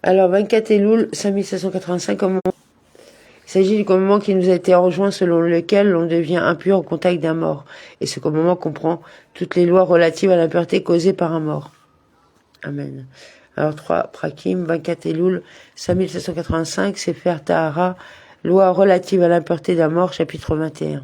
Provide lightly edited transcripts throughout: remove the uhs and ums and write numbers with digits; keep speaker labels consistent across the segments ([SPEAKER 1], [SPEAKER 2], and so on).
[SPEAKER 1] Alors, 24 Elul, 5785, il s'agit du commandement qui nous a été enjoint selon lequel l'on devient impur au contact d'un mort. Et ce commandement comprend toutes les lois relatives à l'impureté causée par un mort. Amen. Alors 3, Prakim, 24 Elul, 5785, Sefer Tahara, loi relative à l'impureté d'un mort, chapitre 21.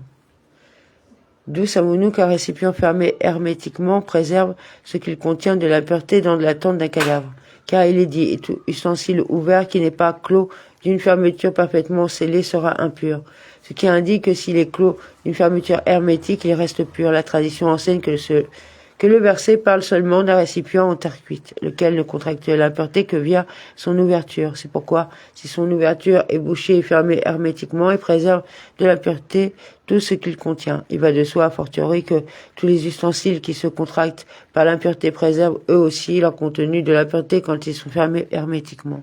[SPEAKER 1] 12 Amounou, qu'un récipient fermé hermétiquement préserve ce qu'il contient de l'impureté dans la tente d'un cadavre. Car il est dit, et tout ustensile ouvert qui n'est pas clos d'une fermeture parfaitement scellée sera impur. Ce qui indique que s'il est clos d'une fermeture hermétique, il reste pur. La tradition enseigne que le verset parle seulement d'un récipient en terre cuite, lequel ne contracte l'impureté que via son ouverture. C'est pourquoi, si son ouverture est bouchée et fermée hermétiquement, il préserve de l'impureté tout ce qu'il contient. Il va de soi, a fortiori, que tous les ustensiles qui se contractent par l'impureté préservent eux aussi leur contenu de l'impureté quand ils sont fermés hermétiquement.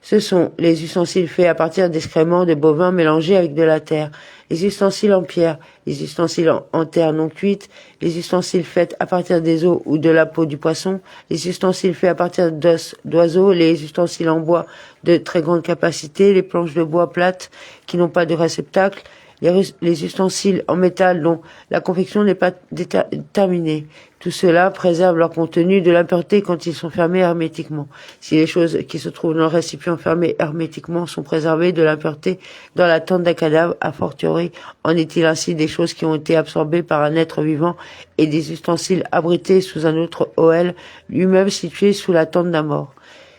[SPEAKER 1] Ce sont les ustensiles faits à partir d'excréments de bovins mélangés avec de la terre, les ustensiles en pierre, les ustensiles en terre non cuite, les ustensiles faits à partir des os ou de la peau du poisson, les ustensiles faits à partir d'os d'oiseaux, les ustensiles en bois de très grande capacité, les planches de bois plates qui n'ont pas de réceptacle, les ustensiles en métal dont la confection n'est pas déterminée. Tout cela préserve leur contenu de l'impureté quand ils sont fermés hermétiquement. Si les choses qui se trouvent dans le récipient fermé hermétiquement sont préservées de l'impureté dans la tente d'un cadavre, a fortiori, en est-il ainsi des choses qui ont été absorbées par un être vivant et des ustensiles abrités sous un autre Ohel, lui-même situé sous la tente d'un mort.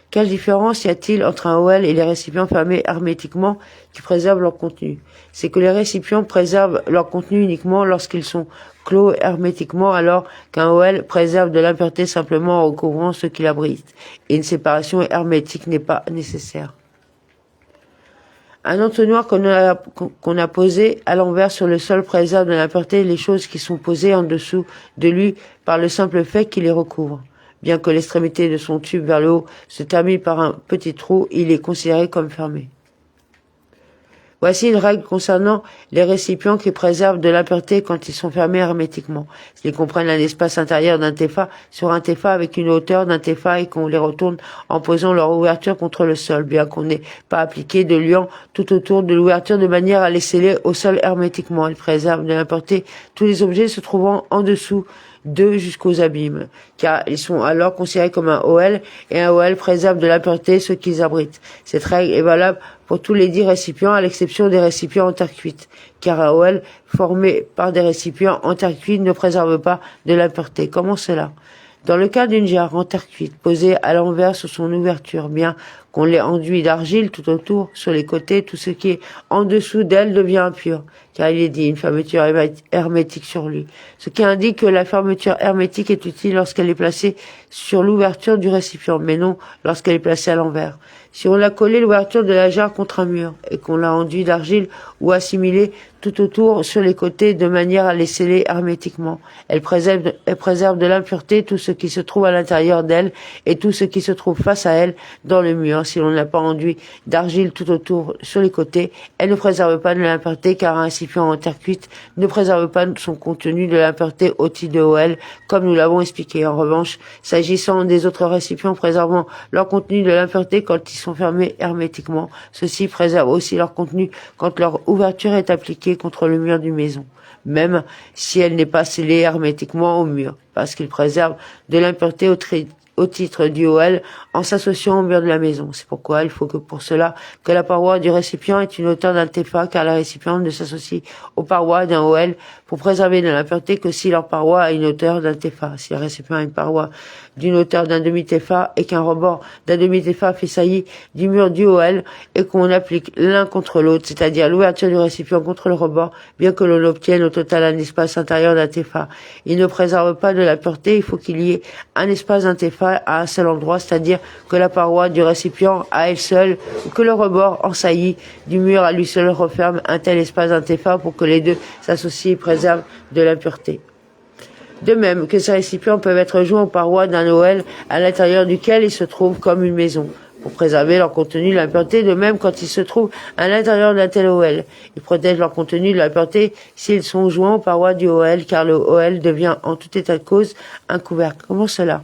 [SPEAKER 1] Quelle différence y a-t-il entre un Ohel et les récipients fermés hermétiquement qui préservent leur contenu? C'est que les récipients préservent leur contenu uniquement lorsqu'ils sont clos hermétiquement, alors qu'un Ohel préserve de l'impureté simplement en recouvrant ce qu'il abrite, et une séparation hermétique n'est pas nécessaire. Un entonnoir qu'on a posé à l'envers sur le sol préserve de l'impureté les choses qui sont posées en dessous de lui par le simple fait qu'il les recouvre. Bien que l'extrémité de son tube vers le haut se termine par un petit trou, il est considéré comme fermé. Voici une règle concernant les récipients qui préservent de l'impureté quand ils sont fermés hermétiquement. S'ils comprennent un espace intérieur d'un tefa sur un tefa avec une hauteur d'un tefa et qu'on les retourne en posant leur ouverture contre le sol, bien qu'on n'ait pas appliqué de liant tout autour de l'ouverture de manière à les sceller au sol hermétiquement. Ils préservent de l'impureté tous les objets se trouvant en dessous d'eux jusqu'aux abîmes, car ils sont alors considérés comme un Ohel, et un Ohel préserve de l'impureté ce qu'ils abritent. Cette règle est valable pour tous les 10 récipients, à l'exception des récipients en terre cuite, car un Ohel formé par des récipients en terre cuite ne préserve pas de l'impureté. Comment cela? Dans le cas d'une jarre en terre cuite, posée à l'envers sur son ouverture, bien qu'on l'ait enduit d'argile tout autour, sur les côtés, tout ce qui est en dessous d'elle devient impur, car il est dit une fermeture hermétique sur lui. Ce qui indique que la fermeture hermétique est utile lorsqu'elle est placée sur l'ouverture du récipient, mais non lorsqu'elle est placée à l'envers. Si on a collé l'ouverture de la jarre contre un mur et qu'on l'a enduit d'argile ou assimilé tout autour sur les côtés de manière à les sceller hermétiquement, elle préserve de l'impureté tout ce qui se trouve à l'intérieur d'elle et tout ce qui se trouve face à elle dans le mur. Si l'on n'a pas enduit d'argile tout autour sur les côtés, elle ne préserve pas de l'impureté, car un récipient en terre cuite ne préserve pas son contenu de l'impureté au titre de Ohel, comme nous l'avons expliqué. En revanche, s'agissant des autres récipients préservant leur contenu de l'impureté quand ils sont fermés hermétiquement, ceux-ci préservent aussi leur contenu quand leur ouverture est appliquée contre le mur d'une maison, même si elle n'est pas scellée hermétiquement au mur, parce qu'ils préservent de l'impureté au titre du Ohel en s'associant au mur de la maison. C'est pourquoi il faut que pour cela que la paroi du récipient ait une hauteur d'un tefa, car le récipient ne s'associe aux parois d'un Ohel pour préserver de l'impureté que si leur paroi a une hauteur d'un tefa. Si le récipient a une paroi d'une hauteur d'un demi-tefa et qu'un rebord d'un demi-tefa fait saillie du mur du Ohel et qu'on applique l'un contre l'autre, c'est-à-dire l'ouverture du récipient contre le rebord, bien que l'on obtienne au total un espace intérieur d'un tefa, il ne préserve pas de l'impureté. Il faut qu'il y ait un espace d'un tefa à un seul endroit, c'est-à-dire que la paroi du récipient à elle seule ou que le rebord en saillie du mur à lui seul referme un tel espace d'un tefa pour que les deux s'associent et préservent de l'impureté. De même que ces récipients peuvent être joints aux parois d'un Ohel à l'intérieur duquel ils se trouvent comme une maison, pour préserver leur contenu de l'impureté. De même, quand ils se trouvent à l'intérieur d'un tel Ohel, ils protègent leur contenu de l'impureté s'ils sont joints aux parois du Ohel, car le Ohel devient en tout état de cause un couvercle. Comment cela?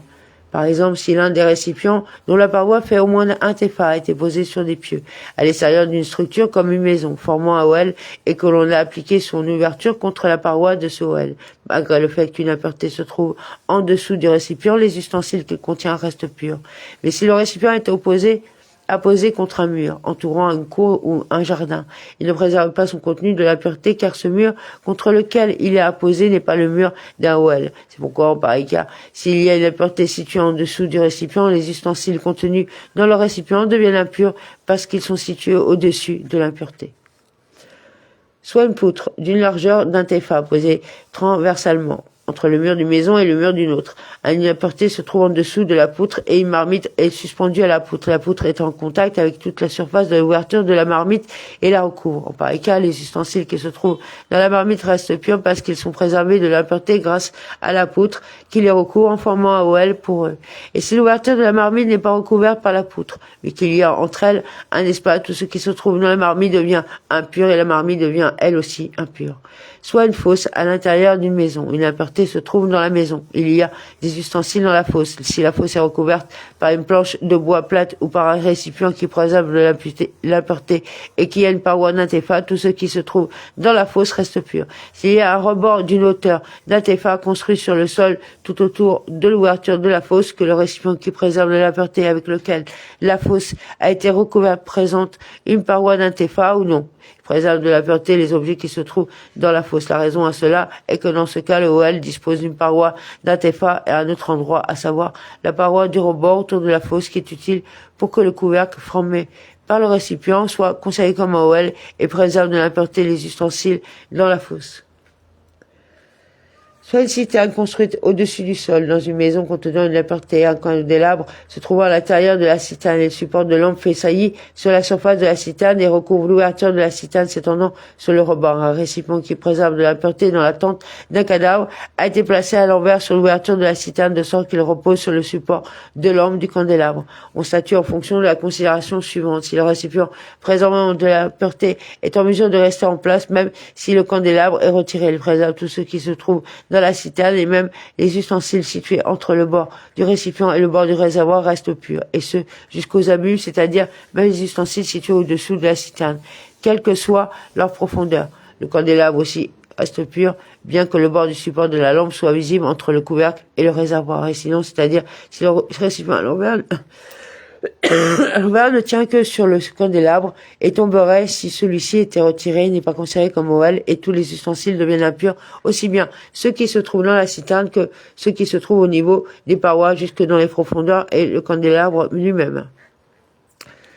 [SPEAKER 1] Par exemple, si l'un des récipients dont la paroi fait au moins un tefa a été posé sur des pieux, à l'extérieur d'une structure comme une maison, formant un OL, et que l'on a appliqué son ouverture contre la paroi de ce OL, malgré le fait qu'une impureté se trouve en dessous du récipient, les ustensiles qu'il contient restent purs. Mais si le récipient est apposé contre un mur, entourant une cour ou un jardin, il ne préserve pas son contenu de la pureté, car ce mur contre lequel il est apposé n'est pas le mur d'un OL. C'est pourquoi, en pareil cas, s'il y a une impureté située en dessous du récipient, les ustensiles contenus dans le récipient deviennent impurs parce qu'ils sont situés au-dessus de l'impureté. Soit une poutre d'une largeur d'un tefa posée transversalement entre le mur d'une maison et le mur d'une autre. Une impureté se trouve en dessous de la poutre et une marmite est suspendue à la poutre. La poutre est en contact avec toute la surface de l'ouverture de la marmite et la recouvre. En pareil cas, les ustensiles qui se trouvent dans la marmite restent purs parce qu'ils sont préservés de l'impureté grâce à la poutre qui les recouvre en formant un OL pour eux. Et si l'ouverture de la marmite n'est pas recouverte par la poutre, mais qu'il y a entre elles un espace, tout ce qui se trouve dans la marmite devient impur et la marmite devient elle aussi impure. Soit une fosse à l'intérieur d'une maison. Une impureté se trouve dans la maison. Il y a des ustensiles dans la fosse. Si la fosse est recouverte par une planche de bois plate ou par un récipient qui préserve de l'impureté et qui a une paroi d'un tefa, tout ce qui se trouve dans la fosse reste pur. S'il y a un rebord d'une hauteur d'un tefa construit sur le sol tout autour de l'ouverture de la fosse, que le récipient qui préserve de l'impureté avec lequel la fosse a été recouverte présente une paroi d'un tefa ou non. Il préserve de la pureté les objets qui se trouvent dans la fosse. La raison à cela est que dans ce cas, le OL dispose d'une paroi d'un tefa à un autre endroit, à savoir la paroi du rebord autour de la fosse, qui est utile pour que le couvercle formé par le récipient soit conservé comme un OL et préserve de l'impureté les ustensiles dans la fosse. Soit une citerne construite au-dessus du sol, dans une maison contenant une impureté, un candélabre se trouvant à l'intérieur de la citerne et le support de lampe fait saillie sur la surface de la citerne et recouvre l'ouverture de la citerne s'étendant sur le rebord. Un récipient qui préserve de l'impureté dans la tente d'un cadavre a été placé à l'envers sur l'ouverture de la citerne de sorte qu'il repose sur le support de lampe du candélabre. On statue en fonction de la considération suivante. Si le récipient préservant de l'impureté est en mesure de rester en place, même si le candélabre est retiré, il préserve tout ce qui se trouve dans la citerne et même les ustensiles situés entre le bord du récipient et le bord du réservoir restent purs, et ce jusqu'aux abus, c'est-à-dire même les ustensiles situés au-dessous de la citerne, quelle que soit leur profondeur. Le candélabre aussi reste pur, bien que le bord du support de la lampe soit visible entre le couvercle et le réservoir. Et sinon, c'est-à-dire si le récipient à l'envers ne tient que sur le candélabre et tomberait si celui-ci était retiré, n'est pas considéré comme OL et tous les ustensiles deviennent impurs, aussi bien ceux qui se trouvent dans la citerne que ceux qui se trouvent au niveau des parois jusque dans les profondeurs et le candélabre lui-même.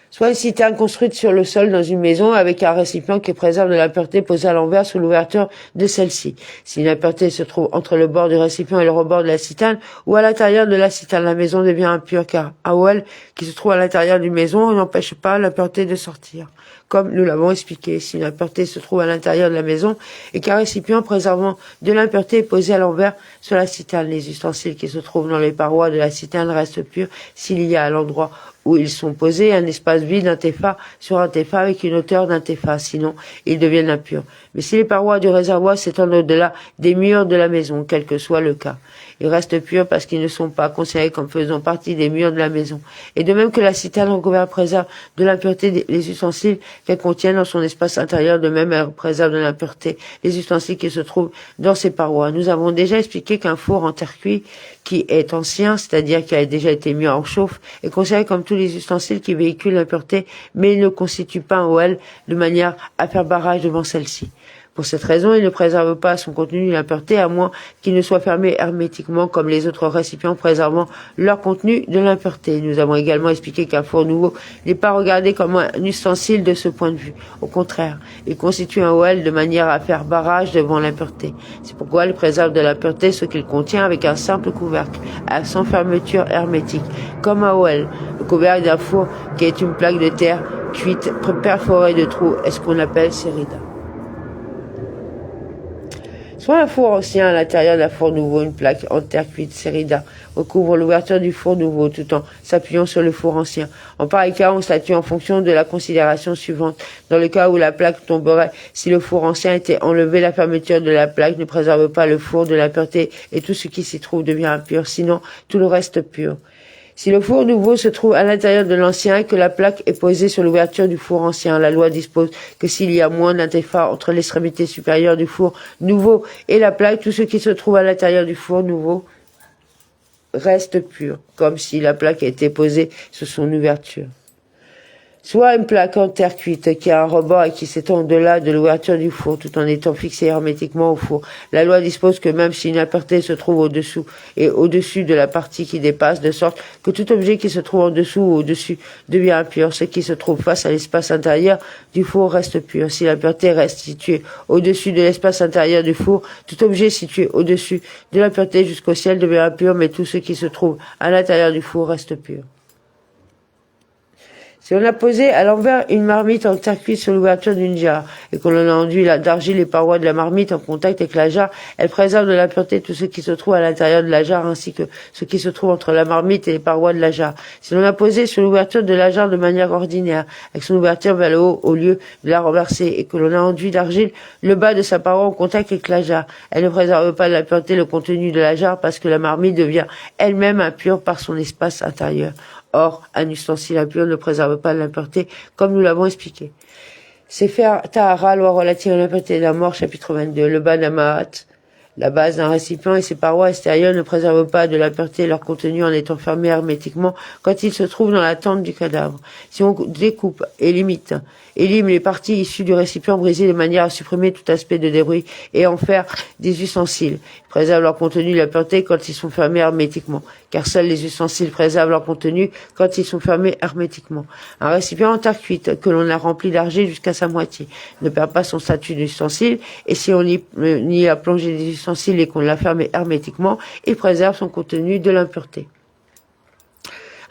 [SPEAKER 1] Soit une citerne construite sur le sol dans une maison avec un récipient qui préserve de l'impureté posée à l'envers sous l'ouverture de celle-ci. Si l'impureté se trouve entre le bord du récipient et le rebord de la citerne ou à l'intérieur de la citerne, la maison devient impure car un OL qui se trouve à l'intérieur d'une maison n'empêche pas l'impureté de sortir. Comme nous l'avons expliqué, si l'impureté se trouve à l'intérieur de la maison et qu'un récipient préservant de l'impureté est posé à l'envers sur la citerne, les ustensiles qui se trouvent dans les parois de la citerne restent purs s'il y a à l'endroit où ils sont posés un espace vide d'un tefa sur un tefa avec une hauteur d'un tefa, sinon ils deviennent impurs. Mais si les parois du réservoir s'étendent au-delà des murs de la maison, quel que soit le cas, ils restent purs parce qu'ils ne sont pas considérés comme faisant partie des murs de la maison. Et de même que la citerne recouverte préserve de l'impureté des ustensiles qu'elle contient dans son espace intérieur, de même elle préserve de l'impureté les ustensiles qui se trouvent dans ses parois. Nous avons déjà expliqué qu'un four en terre cuite qui est ancien, c'est-à-dire qui a déjà été mis en chauffe, est considéré comme tous les ustensiles qui véhiculent l'impureté, mais il ne constitue pas un OL de manière à faire barrage devant celle-ci. Pour cette raison, il ne préserve pas son contenu l'impureté à moins qu'il ne soit fermé hermétiquement comme les autres récipients préservant leur contenu de l'impureté. Nous avons également expliqué qu'un four nouveau n'est pas regardé comme un ustensile de ce point de vue. Au contraire, il constitue un OL de manière à faire barrage devant l'impureté. C'est pourquoi il préserve de l'impureté ce qu'il contient avec un simple couvercle, sans fermeture hermétique, comme un OL. Le couvercle d'un four qui est une plaque de terre cuite perforée de trous est ce qu'on appelle sérida. Soit un four ancien à l'intérieur d'un four nouveau, une plaque en terre cuite sérida recouvre l'ouverture du four nouveau tout en s'appuyant sur le four ancien. En pareil cas, on statue en fonction de la considération suivante. Dans le cas où la plaque tomberait, si le four ancien était enlevé, la fermeture de la plaque ne préserve pas le four de l'impureté et tout ce qui s'y trouve devient impur, sinon tout le reste pur. Si le four nouveau se trouve à l'intérieur de l'ancien et que la plaque est posée sur l'ouverture du four ancien, la loi dispose que s'il y a moins d'interface entre l'extrémité supérieure du four nouveau et la plaque, tout ce qui se trouve à l'intérieur du four nouveau reste pur, comme si la plaque était posée sur son ouverture. Soit une plaque en terre cuite qui a un rebord et qui s'étend au-delà de l'ouverture du four tout en étant fixée hermétiquement au four. La loi dispose que même si une impureté se trouve au-dessous et au-dessus de la partie qui dépasse, de sorte que tout objet qui se trouve en dessous ou au-dessus devient impur, ce qui se trouve face à l'espace intérieur du four reste pur. Si l'impureté reste située au-dessus de l'espace intérieur du four, tout objet situé au-dessus de l'impureté jusqu'au ciel devient impur, mais tout ce qui se trouve à l'intérieur du four reste pur. Si on a posé à l'envers une marmite en terre cuite sur l'ouverture d'une jarre et qu'on en a enduit d'argile les parois de la marmite en contact avec la jarre, elle préserve de l'impureté tout ce qui se trouve à l'intérieur de la jarre ainsi que ce qui se trouve entre la marmite et les parois de la jarre. Si l'on a posé sur l'ouverture de la jarre de manière ordinaire, avec son ouverture vers le haut au lieu de la renverser et que l'on a enduit d'argile le bas de sa paroi en contact avec la jarre, elle ne préserve pas de l'impureté le contenu de la jarre parce que la marmite devient elle-même impure par son espace intérieur. Or, un ustensile impur ne préserve pas de l'impureté, comme nous l'avons expliqué. Sefer Tahara, loi relative à l'impureté de la mort, chapitre 22. Le Banamaat, la base d'un récipient et ses parois extérieures ne préservent pas de l'impureté leur contenu en étant fermés hermétiquement quand ils se trouvent dans la tente du cadavre. Si on découpe et élimine les parties issues du récipient brisé de manière à supprimer tout aspect de débris et en faire des ustensiles, ils préservent leur contenu de l'impureté quand ils sont fermés hermétiquement, car seuls les ustensiles préservent leur contenu quand ils sont fermés hermétiquement. Un récipient en terre cuite que l'on a rempli d'argile jusqu'à sa moitié ne perd pas son statut d'ustensile, et si on y a plongé des ustensiles et qu'on l'a fermé hermétiquement, il préserve son contenu de l'impureté.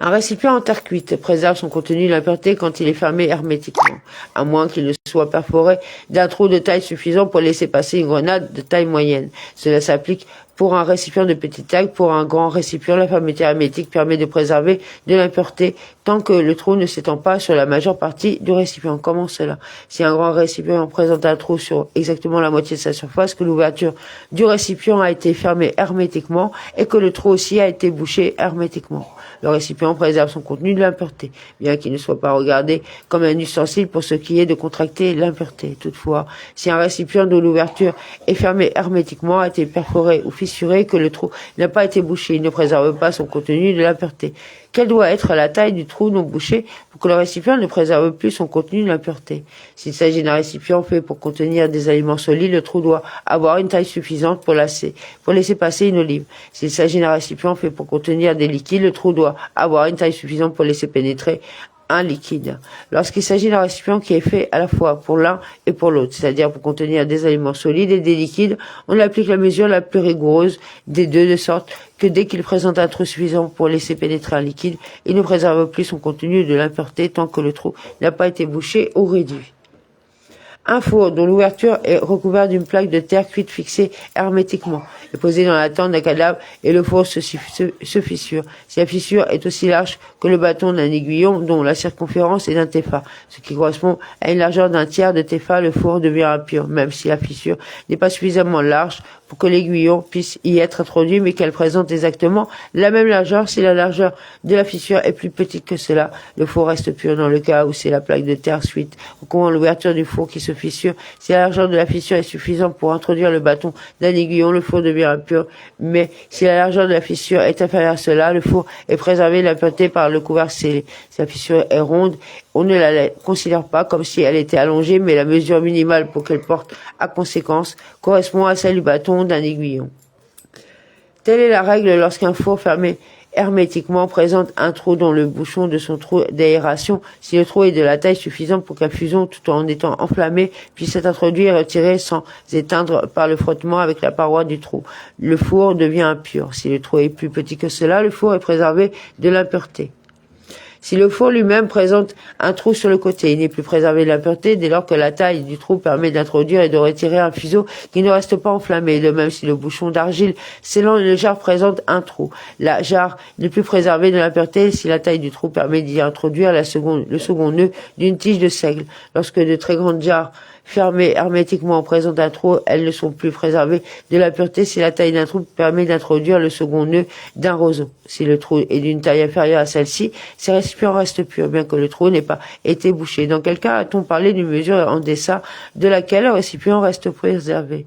[SPEAKER 1] Un récipient en terre cuite préserve son contenu de l'impureté quand il est fermé hermétiquement, à moins qu'il ne soit perforé d'un trou de taille suffisant pour laisser passer une grenade de taille moyenne. Cela s'applique pour un récipient de petite taille. Pour un grand récipient, la fermeture hermétique permet de préserver de l'impureté tant que le trou ne s'étend pas sur la majeure partie du récipient. Comment cela? Si un grand récipient présente un trou sur exactement la moitié de sa surface, que l'ouverture du récipient a été fermée hermétiquement et que le trou aussi a été bouché hermétiquement, le récipient préserve son contenu de l'impureté, bien qu'il ne soit pas regardé comme un ustensile pour ce qui est de contracter l'impureté. Toutefois, si un récipient dont l'ouverture est fermée hermétiquement a été perforé ou fissuré, que le trou n'a pas été bouché, il ne préserve pas son contenu de l'impureté. Quelle doit être la taille du trou non bouché pour que le récipient ne préserve plus son contenu de l'impureté? S'il s'agit d'un récipient fait pour contenir des aliments solides, le trou doit avoir une taille suffisante pour laisser passer une olive. S'il s'agit d'un récipient fait pour contenir des liquides, le trou doit avoir une taille suffisante pour laisser pénétrer un liquide. Lorsqu'il s'agit d'un récipient qui est fait à la fois pour l'un et pour l'autre, c'est-à-dire pour contenir des aliments solides et des liquides, on applique la mesure la plus rigoureuse des deux, de sorte que dès qu'il présente un trou suffisant pour laisser pénétrer un liquide, il ne préserve plus son contenu de l'impureté tant que le trou n'a pas été bouché ou réduit. Un four dont l'ouverture est recouverte d'une plaque de terre cuite fixée hermétiquement est posé dans la tente d'un cadavre et le four se fissure. Si la fissure est aussi large que le bâton d'un aiguillon dont la circonférence est d'un tépha, ce qui correspond à une largeur d'un tiers de tépha, le four devient impur, même si la fissure n'est pas suffisamment large pour que l'aiguillon puisse y être introduit, mais qu'elle présente exactement la même largeur. Si la largeur de la fissure est plus petite que cela, le four reste pur. Dans le cas où c'est la plaque de terre suite au courant l'ouverture du four qui se fissure, si la largeur de la fissure est suffisante pour introduire le bâton d'un aiguillon, le four devient impur. Mais si la largeur de la fissure est inférieure à cela, le four est préservé de l'impureté par le couvercle scellé. Si la fissure est ronde, on ne la considère pas comme si elle était allongée, mais la mesure minimale pour qu'elle porte à conséquence correspond à celle du bâton d'un aiguillon. Telle est la règle lorsqu'un four fermé hermétiquement présente un trou dans le bouchon de son trou d'aération, si le trou est de la taille suffisante pour qu'un fusion, tout en étant enflammé, puisse être introduit et retiré sans éteindre par le frottement avec la paroi du trou. Le four devient impur. Si le trou est plus petit que cela, le four est préservé de l'impureté. Si le four lui-même présente un trou sur le côté, il n'est plus préservé de l'impureté dès lors que la taille du trou permet d'introduire et de retirer un fuseau qui ne reste pas enflammé. De même, si le bouchon d'argile scellant une jarre présente un trou, la jarre n'est plus préservée de l'impureté si la taille du trou permet d'y introduire le second nœud d'une tige de seigle. Lorsque de très grandes jarres fermées hermétiquement en présence d'un trou, elles ne sont plus préservées de la pureté si la taille d'un trou permet d'introduire le second nœud d'un roseau. Si le trou est d'une taille inférieure à celle-ci, ces récipients restent purs, bien que le trou n'ait pas été bouché. Dans quel cas a-t-on parlé d'une mesure en deçà de laquelle le récipient reste préservé?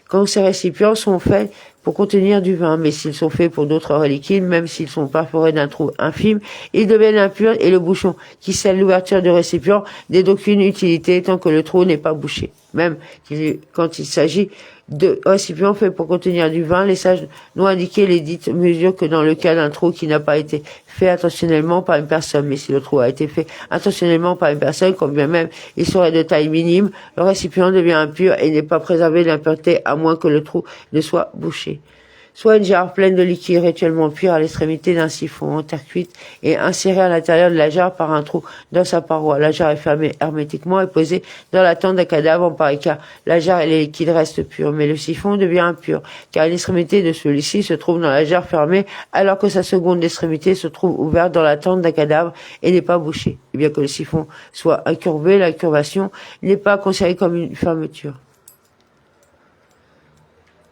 [SPEAKER 1] Quand ces récipients sont faits pour contenir du vin, mais s'ils sont faits pour d'autres liquides, même s'ils sont perforés d'un trou infime, ils deviennent impurs et le bouchon qui scelle l'ouverture du récipient n'est d'aucune utilité tant que le trou n'est pas bouché. Même quand il s'agit de récipients faits pour contenir du vin, les sages n'ont indiqué les dites mesures que dans le cas d'un trou qui n'a pas été fait intentionnellement par une personne. Mais si le trou a été fait intentionnellement par une personne, quand bien même il serait de taille minime, le récipient devient impur et n'est pas préservé d'impureté à moins que le trou ne soit bouché. Soit une jarre pleine de liquide rituellement pur à l'extrémité d'un siphon en terre cuite et insérée à l'intérieur de la jarre par un trou dans sa paroi. La jarre est fermée hermétiquement et posée dans la tente d'un cadavre. En pareil cas, la jarre et les liquides restent purs, mais le siphon devient impur, car l'extrémité de celui-ci se trouve dans la jarre fermée, alors que sa seconde extrémité se trouve ouverte dans la tente d'un cadavre et n'est pas bouchée. Et bien que le siphon soit incurvé, la curvation n'est pas considérée comme une fermeture.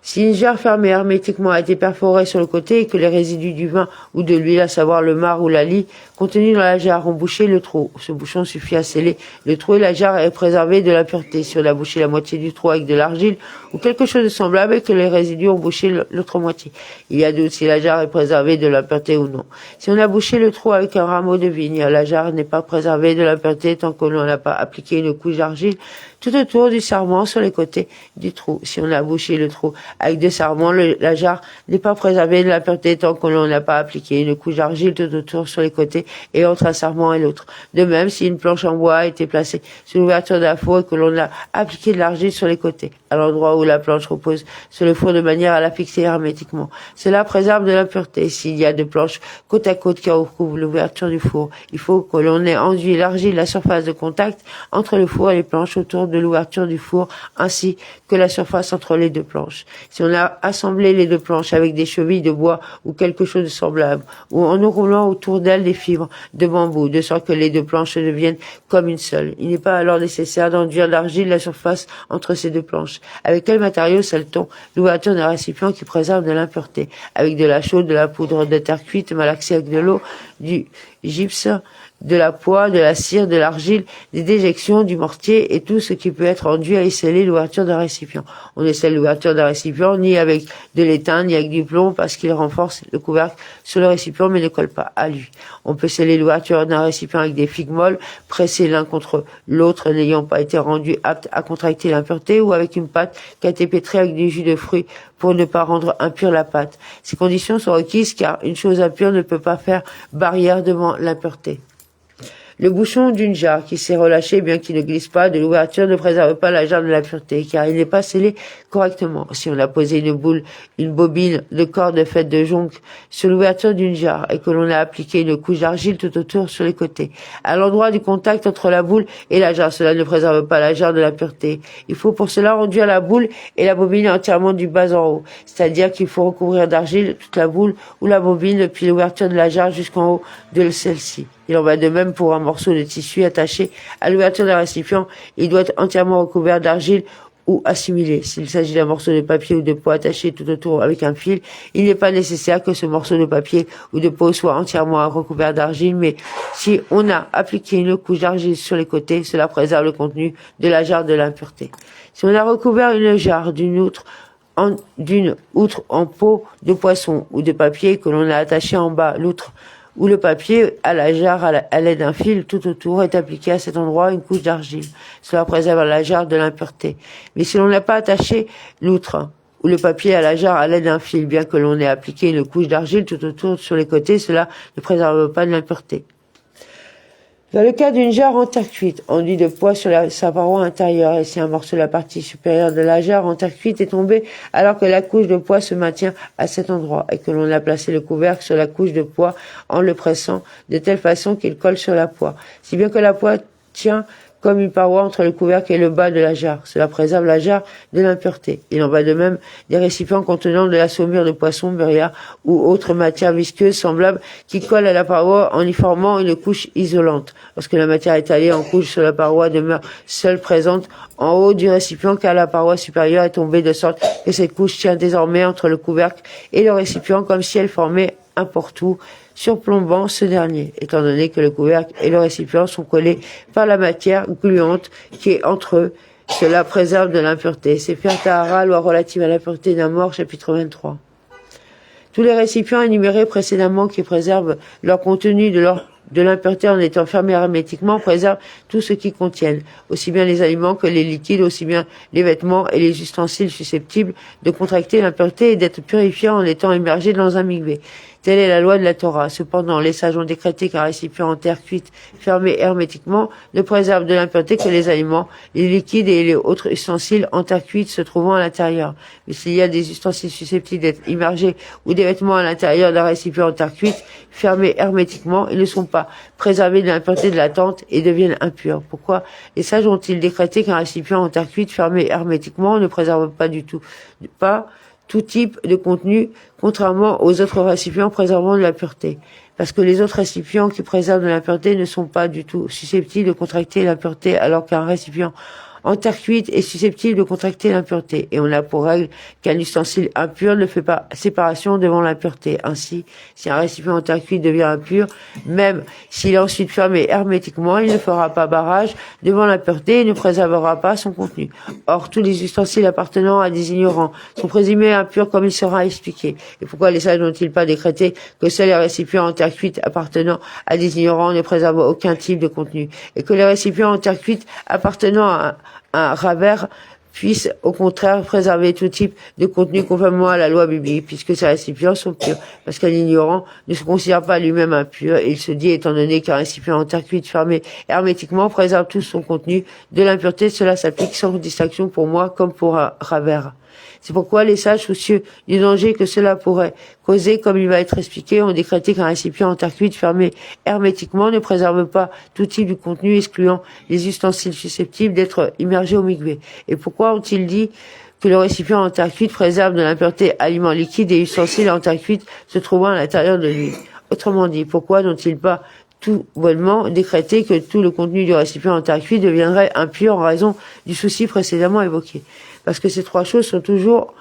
[SPEAKER 1] Si une jarre fermée hermétiquement a été perforée sur le côté et que les résidus du vin ou de l'huile, à savoir le marc ou la lie, contenus dans la jarre ont bouché le trou, ce bouchon suffit à sceller le trou et la jarre est préservée de l'impureté. Si on a bouché la moitié du trou avec de l'argile ou quelque chose de semblable et que les résidus ont bouché l'autre moitié, il y a doute si la jarre est préservée de l'impureté ou non. Si on a bouché le trou avec un rameau de vigne, la jarre n'est pas préservée de l'impureté tant qu'on n'a pas appliqué une couche d'argile tout autour du sarment sur les côtés du trou. Si on a bouché le trou avec deux sarments, la jarre n'est pas préservée de la pureté tant que l'on n'a pas appliqué une couche d'argile tout autour sur les côtés et entre un sarment et l'autre. De même, si une planche en bois a été placée sur l'ouverture d'un four et que l'on a appliqué de l'argile sur les côtés, à l'endroit où la planche repose sur le four de manière à la fixer hermétiquement, cela préserve de l'impureté. S'il y a deux planches côte à côte qui recouvrent l'ouverture du four, il faut que l'on ait enduit l'argile la surface de contact entre le four et les planches autour de l'ouverture du four, ainsi que la surface entre les deux planches. Si on a assemblé les deux planches avec des chevilles de bois ou quelque chose de semblable, ou en enroulant autour d'elles des fibres de bambou, de sorte que les deux planches deviennent comme une seule, il n'est pas alors nécessaire d'enduire d'argile la surface entre ces deux planches. Avec quel matériau scelle-t-on l'ouverture d'un récipient qui préserve de l'impureté? Avec de la chaux, de la poudre de terre cuite malaxée avec de l'eau, du gypse, de la poix, de la cire, de l'argile, des déjections, du mortier et tout ce qui peut être enduit à sceller l'ouverture d'un récipient. On ne scelle l'ouverture d'un récipient ni avec de l'étain ni avec du plomb parce qu'il renforce le couvercle sur le récipient mais ne colle pas à lui. On peut sceller l'ouverture d'un récipient avec des figues molles pressées l'un contre l'autre n'ayant pas été rendues aptes à contracter l'impureté ou avec une pâte qui a été pétrée avec du jus de fruits pour ne pas rendre impure la pâte. Ces conditions sont requises car une chose impure ne peut pas faire barrière devant l'impureté. Le bouchon d'une jarre qui s'est relâché, bien qu'il ne glisse pas, de l'ouverture ne préserve pas la jarre de la pureté, car il n'est pas scellé correctement. Si on a posé une bobine de corde faite de jonc sur l'ouverture d'une jarre et que l'on a appliqué une couche d'argile tout autour sur les côtés, à l'endroit du contact entre la boule et la jarre, cela ne préserve pas la jarre de la pureté. Il faut pour cela enduire la boule et la bobine entièrement du bas en haut, c'est-à-dire qu'il faut recouvrir d'argile toute la boule ou la bobine depuis l'ouverture de la jarre jusqu'en haut de celle-ci. Il en va de même pour un morceau de tissu attaché à l'ouverture d'un récipient. Il doit être entièrement recouvert d'argile ou assimilé. S'il s'agit d'un morceau de papier ou de peau attaché tout autour avec un fil, il n'est pas nécessaire que ce morceau de papier ou de peau soit entièrement recouvert d'argile, mais si on a appliqué une couche d'argile sur les côtés, cela préserve le contenu de la jarre de l'impureté. Si on a recouvert une jarre d'une outre en peau de poisson ou de papier que l'on a attaché en bas l'outre où le papier à la jarre à l'aide d'un fil tout autour est appliqué à cet endroit une couche d'argile. Cela préserve la jarre de l'impureté. Mais si l'on n'a pas attaché l'outre ou le papier à la jarre à l'aide d'un fil, bien que l'on ait appliqué une couche d'argile tout autour sur les côtés, cela ne préserve pas de l'impureté. Dans le cas d'une jarre en terre cuite, enduit de poids sur sa paroi intérieure, et si un morceau de la partie supérieure de la jarre en terre cuite est tombé alors que la couche de poids se maintient à cet endroit, et que l'on a placé le couvercle sur la couche de poids en le pressant de telle façon qu'il colle sur la poix, si bien que la poix tient comme une paroi entre le couvercle et le bas de la jarre. Cela préserve la jarre de l'impureté. Il en va de même des récipients contenant de la saumure de poisson, beurre ou autre matière visqueuse semblable qui colle à la paroi en y formant une couche isolante. Lorsque la matière étalée en couche sur la paroi demeure seule présente en haut du récipient, car la paroi supérieure est tombée de sorte que cette couche tient désormais entre le couvercle et le récipient comme si elle formait un porte-tout, surplombant ce dernier, étant donné que le couvercle et le récipient sont collés par la matière gluante qui est entre eux. Cela préserve de l'impureté. Sefer Tahara, loi relative à l'impureté d'un mort, chapitre 23. Tous les récipients énumérés précédemment qui préservent leur contenu de l'impureté en étant fermés hermétiquement préservent tout ce qu'ils contiennent, aussi bien les aliments que les liquides, aussi bien les vêtements et les ustensiles susceptibles de contracter l'impureté et d'être purifiés en étant immergés dans un migvé. Telle est la loi de la Torah. Cependant, les sages ont décrété qu'un récipient en terre cuite, fermé hermétiquement, ne préserve de l'impureté que les aliments, les liquides et les autres ustensiles en terre cuite se trouvant à l'intérieur. Mais s'il y a des ustensiles susceptibles d'être immergés ou des vêtements à l'intérieur d'un récipient en terre cuite, fermés hermétiquement, ils ne sont pas préservés de l'impureté de la tente et deviennent impurs. Pourquoi les sages ont-ils décrété qu'un récipient en terre cuite, fermé hermétiquement, ne préserve pas du tout, tout type de contenu, contrairement aux autres récipients préservant de la pureté. Parce que les autres récipients qui préservent de l'impureté ne sont pas du tout susceptibles de contracter l'impureté, alors qu'un récipient en terre cuite est susceptible de contracter l'impureté. Et on a pour règle qu'un ustensile impur ne fait pas séparation devant l'impureté. Ainsi, si un récipient en terre cuite devient impur, même s'il est ensuite fermé hermétiquement, il ne fera pas barrage devant l'impureté et ne préservera pas son contenu. Or, tous les ustensiles appartenant à des ignorants sont présumés impurs comme il sera expliqué. Et pourquoi les sages n'ont-ils pas décrété que seuls les récipients en terre cuite appartenant à des ignorants ne préservent aucun type de contenu, et que les récipients en terre cuite appartenant à un ravers puisse au contraire préserver tout type de contenu conformément à la loi biblique, puisque ces récipients sont purs, parce qu'un ignorant ne se considère pas lui-même impur, et il se dit, étant donné qu'un récipient en terre cuite fermé hermétiquement préserve tout son contenu de l'impureté, cela s'applique sans distinction pour moi comme pour un ravers. C'est pourquoi les sages, soucieux du danger que cela pourrait causer, comme il va être expliqué, ont décrété qu'un récipient en terre cuite fermé hermétiquement ne préserve pas tout type de contenu, excluant les ustensiles susceptibles d'être immergés au migvé. Et pourquoi ont-ils dit que le récipient en terre cuite préserve de l'impureté aliments liquides et ustensiles en terre cuite se trouvant à l'intérieur de lui? Autrement dit, pourquoi n'ont-ils pas tout bonnement décrété que tout le contenu du récipient en terre cuite deviendrait impur en raison du souci précédemment évoqué? Parce que ces trois choses sont toujours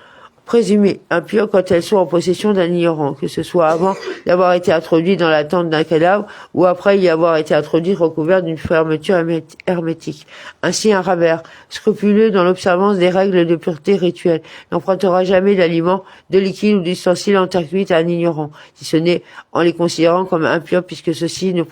[SPEAKER 1] présumées impures quand elles sont en possession d'un ignorant, que ce soit avant d'avoir été introduit dans la tente d'un cadavre ou après y avoir été introduit recouvert d'une fermeture hermétique. Ainsi, un ravers, scrupuleux dans l'observance des règles de pureté rituelle, n'empruntera jamais d'aliments, de liquides ou d'ustensiles en terre cuite à un ignorant, si ce n'est en les considérant comme impurs, puisque ceux-ci ne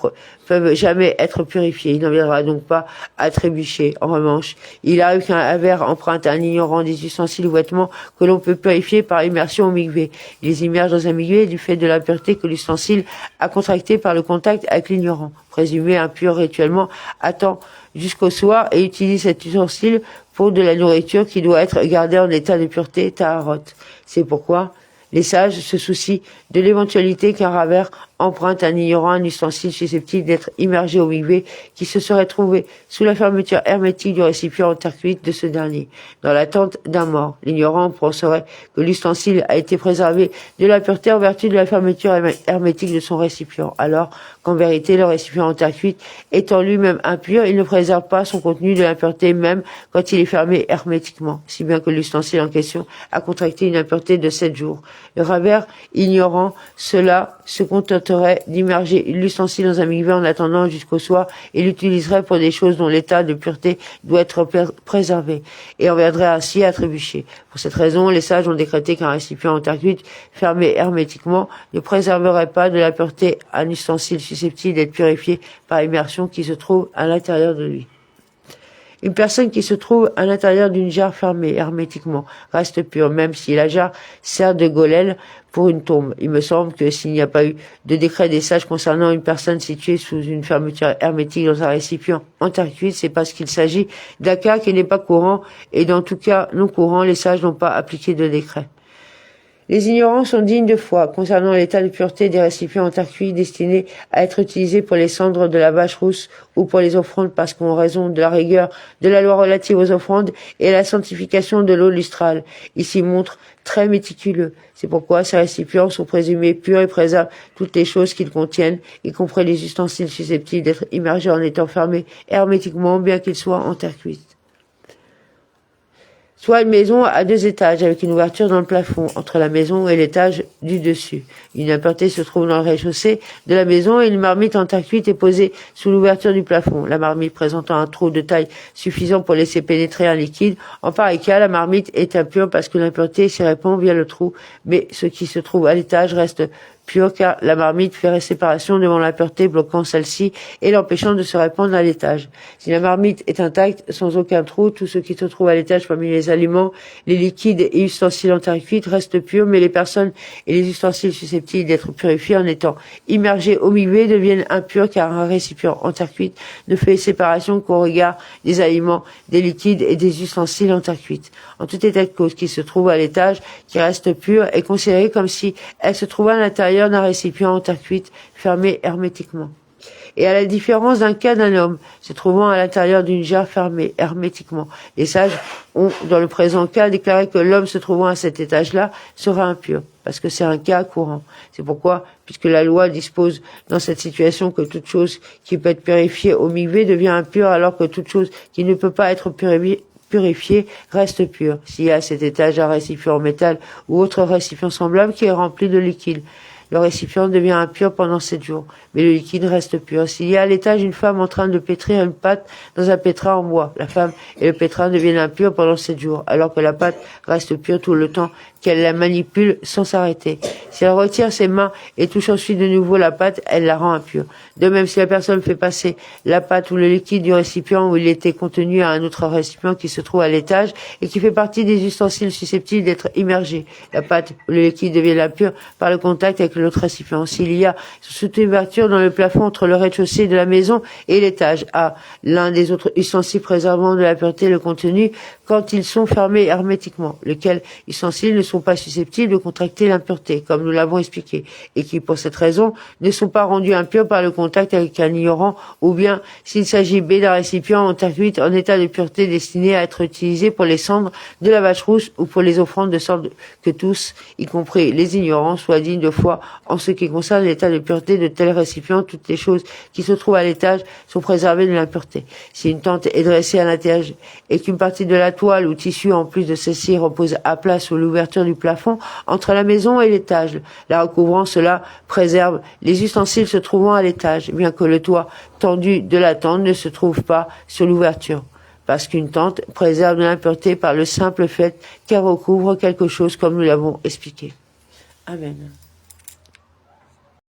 [SPEAKER 1] peuvent jamais être purifiés. Il n'en viendra donc pas à trébucher. En revanche, il arrive qu'un ravers emprunte à un ignorant des ustensiles ou vêtements que l'on peut purifier par immersion au migvé. Il les immerge dans un migvé du fait de l'impureté que l'ustensile a contractée par le contact avec l'ignorant, présumé impur rituellement, attend jusqu'au soir et utilise cet ustensile pour de la nourriture qui doit être gardée en état de pureté, taharot. C'est pourquoi les sages se soucient de l'éventualité qu'un ravers emprunte un ignorant un ustensile susceptible d'être immergé au migvé qui se serait trouvé sous la fermeture hermétique du récipient en terre cuite de ce dernier, dans l'attente d'un mort. L'ignorant penserait que l'ustensile a été préservé de la pureté en vertu de la fermeture hermétique de son récipient, alors qu'en vérité le récipient en terre cuite étant lui-même impur, il ne préserve pas son contenu de l'impureté même quand il est fermé hermétiquement, si bien que l'ustensile en question a contracté une impureté de 7 jours. Le ravers, ignorant cela, se contenterait d'immerger l'ustensile dans un migvé en attendant jusqu'au soir et l'utiliserait pour des choses dont l'état de pureté doit être préservé, et en viendrait ainsi à trébucher. Pour cette raison, les sages ont décrété qu'un récipient en terre cuite, fermé hermétiquement, ne préserverait pas de la pureté un ustensile susceptible d'être purifié par immersion qui se trouve à l'intérieur de lui. Une personne qui se trouve à l'intérieur d'une jarre fermée hermétiquement reste pure, même si la jarre sert de golel pour une tombe. Il me semble que s'il n'y a pas eu de décret des sages concernant une personne située sous une fermeture hermétique dans un récipient en terre cuite, c'est parce qu'il s'agit d'un cas qui n'est pas courant, et dans tout cas non courant, les sages n'ont pas appliqué de décret. Les ignorants sont dignes de foi concernant l'état de pureté des récipients en terre cuite destinés à être utilisés pour les cendres de la vache rousse ou pour les offrandes parce qu'en raison de la rigueur de la loi relative aux offrandes et à la sanctification de l'eau lustrale, ils s'y montrent très méticuleux. C'est pourquoi ces récipients sont présumés purs et préservent toutes les choses qu'ils contiennent, y compris les ustensiles susceptibles d'être immergés en étant fermés hermétiquement, bien qu'ils soient en terre cuite. Soit une maison à 2 étages avec une ouverture dans le plafond entre la maison et l'étage du dessus. Une impureté se trouve dans le rez-de-chaussée de la maison et une marmite en terre cuite est posée sous l'ouverture du plafond. La marmite présentant un trou de taille suffisant pour laisser pénétrer un liquide. En pareil cas, la marmite est impure parce que l'impureté s'y répand via le trou, mais ce qui se trouve à l'étage reste pur car la marmite fait séparation devant l'impureté bloquant celle-ci et l'empêchant de se répandre à l'étage. Si la marmite est intacte, sans aucun trou, tout ce qui se trouve à l'étage parmi les aliments, les liquides et ustensiles en terre cuite restent purs, mais les personnes et les ustensiles susceptibles d'être purifiés en étant immergés au milieu deviennent impurs car un récipient en terre cuite ne fait séparation qu'au regard des aliments, des liquides et des ustensiles en terre cuite. En tout état de cause qui se trouve à l'étage, qui reste pure, est considérée comme si elle se trouvait à l'intérieur d'un récipient en terre cuite fermé hermétiquement. Et à la différence d'un cas d'un homme se trouvant à l'intérieur d'une jarre fermée hermétiquement, les sages ont, dans le présent cas, déclaré que l'homme se trouvant à cet étage-là sera impur, parce que c'est un cas courant. C'est pourquoi, puisque la loi dispose dans cette situation que toute chose qui peut être purifiée au mikvé devient impure, alors que toute chose qui ne peut pas être purifié reste pur. S'il y a à cet étage un récipient en métal ou autre récipient semblable qui est rempli de liquide, le récipient devient impur pendant 7 jours, mais le liquide reste pur. S'il y a à l'étage une femme en train de pétrir une pâte dans un pétrin en bois, la femme et le pétrin deviennent impurs pendant 7 jours, alors que la pâte reste pure tout le temps qu'elle la manipule sans s'arrêter. Si elle retire ses mains et touche ensuite de nouveau la pâte, elle la rend impure. De même, si la personne fait passer la pâte ou le liquide du récipient où il était contenu à un autre récipient qui se trouve à l'étage et qui fait partie des ustensiles susceptibles d'être immergés, la pâte ou le liquide devient impur par le contact avec l'autre récipient. S'il y a sous ouverture dans le plafond entre le rez-de-chaussée de la maison et l'étage A, l'un des autres ustensiles préservant de la pureté le contenu, quand ils sont fermés hermétiquement, lesquels ustensiles ne sont pas susceptibles de contracter l'impureté, comme nous l'avons expliqué, et qui, pour cette raison, ne sont pas rendus impurs par le contact avec un ignorant, ou bien s'il s'agit d'un récipient en terre cuite en état de pureté destiné à être utilisé pour les cendres de la vache rousse ou pour les offrandes, de sorte que tous, y compris les ignorants, soient dignes de foi en ce qui concerne l'état de pureté de tels récipients. Toutes les choses qui se trouvent à l'étage sont préservées de l'impureté. Si une tente est dressée à l'étage et qu'une partie de la toile ou tissu en plus de celle-ci repose à plat sous l'ouverture du plafond entre la maison et l'étage, la recouvrant, cela préserve les ustensiles se trouvant à l'étage, bien que le toit tendu de la tente ne se trouve pas sur l'ouverture. Parce qu'une tente préserve de l'impureté par le simple fait qu'elle recouvre quelque chose comme nous l'avons expliqué. Amen.